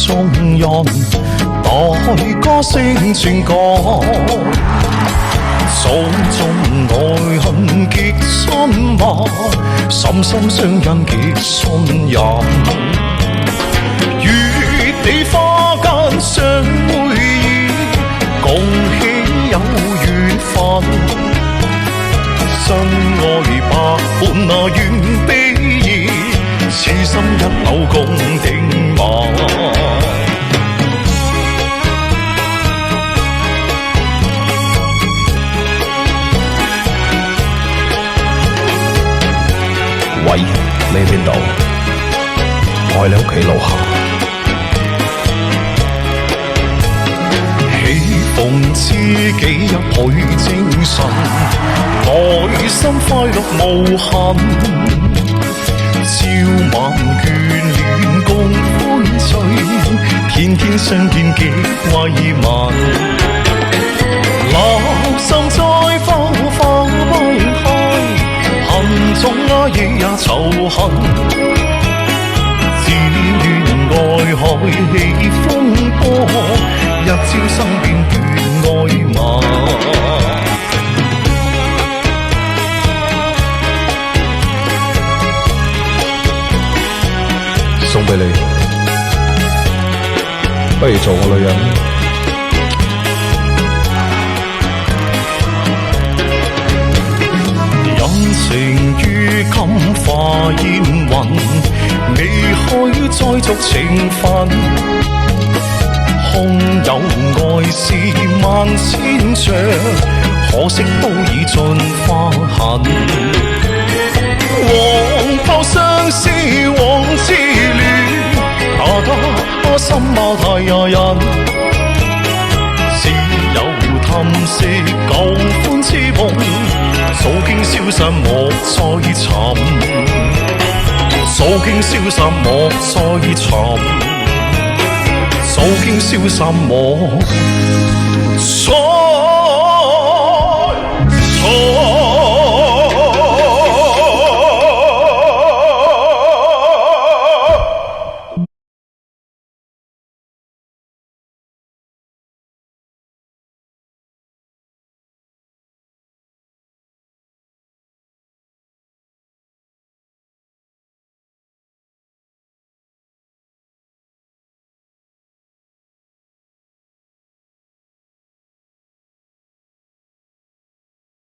眾人，待歌聲轉講。訴盡愛恨極深密，深深相印極信任。月地花間相會意，共喜有緣分。相愛百般那願比翼，此心一縷共定默。喂，你邊度？我喺你屋企樓下。喜逢知己一許精神，內心快樂無痕。朝晚眷戀共歡聚，天天相見極慰問。立心栽花花不開，恨中也仇恨。只願愛海起風波，一朝生變斷愛盟。送俾你，不如做我女人。人情於今化煙雲，未許再續情分。空有愛是萬千丈，可惜都已盡花痕。黃袍相思往之戀，哪得心貓太惹人。只有氹惜舊歡之夢，早經消散莫再尋，早經消散莫再尋，早經消散莫再